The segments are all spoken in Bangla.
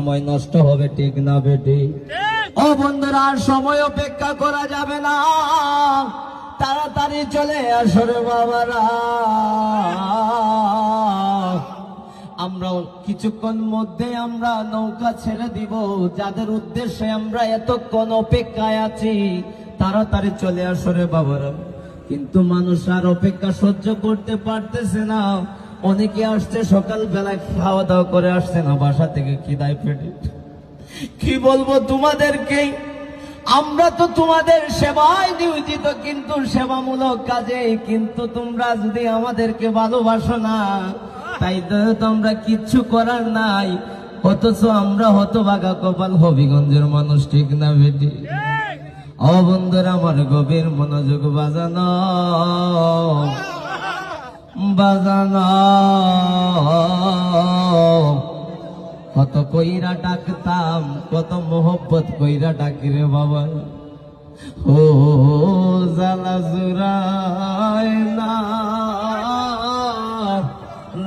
সময় নষ্ট হবে, ঠিক না বেটি? ও বন্ধুরা, আর সময় অপেক্ষা করা যাবে না, তাড়াতাড়ি চলে আসো রে বাবারা। আমরা কিছুক্ষণ মধ্যে আমরা নৌকা ছেড়ে দিব, যাদের উদ্দেশ্যে আমরা এতক্ষণ অপেক্ষায় আছি, তাড়াতাড়ি চলে আসো রে বাবারা। কিন্তু মানুষ আর অপেক্ষা সহ্য করতে পারতেছে না। অনেকে আসছে সকালবেলায় খাওয়া দাওয়া করে আসছে না, বাসা থেকে খিদায় পেটে। কি বলবো তোমাদেরকে, আমরা তো তোমাদের সেবায় নিয়োজিত, কিন্তু সেবামূলক কাজে, কিন্তু তোমরা যদি আমাদেরকে ভালোবাসো না, তাই তো তোমরা কিচ্ছু করার নাই। অথচ আমরা হতভাগা কপাল হবিগঞ্জের মানুষ, ঠিক না বেটি? ও বন্ধুরা আমার, গভীর মনোযোগ বাজানো বাজানো। কত কইরা ডাকতাম, কত মোহব্বত কইরা ডাকি রে বাবা। ও জালা জুরায় না,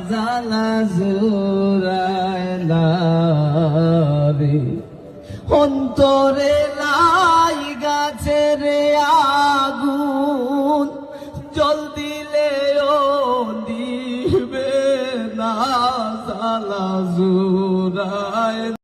জালা জুরায় না রে, অন্তরে লাই গাছে রে আগুন, জল দিলেও নিবে না, জালা জুরায়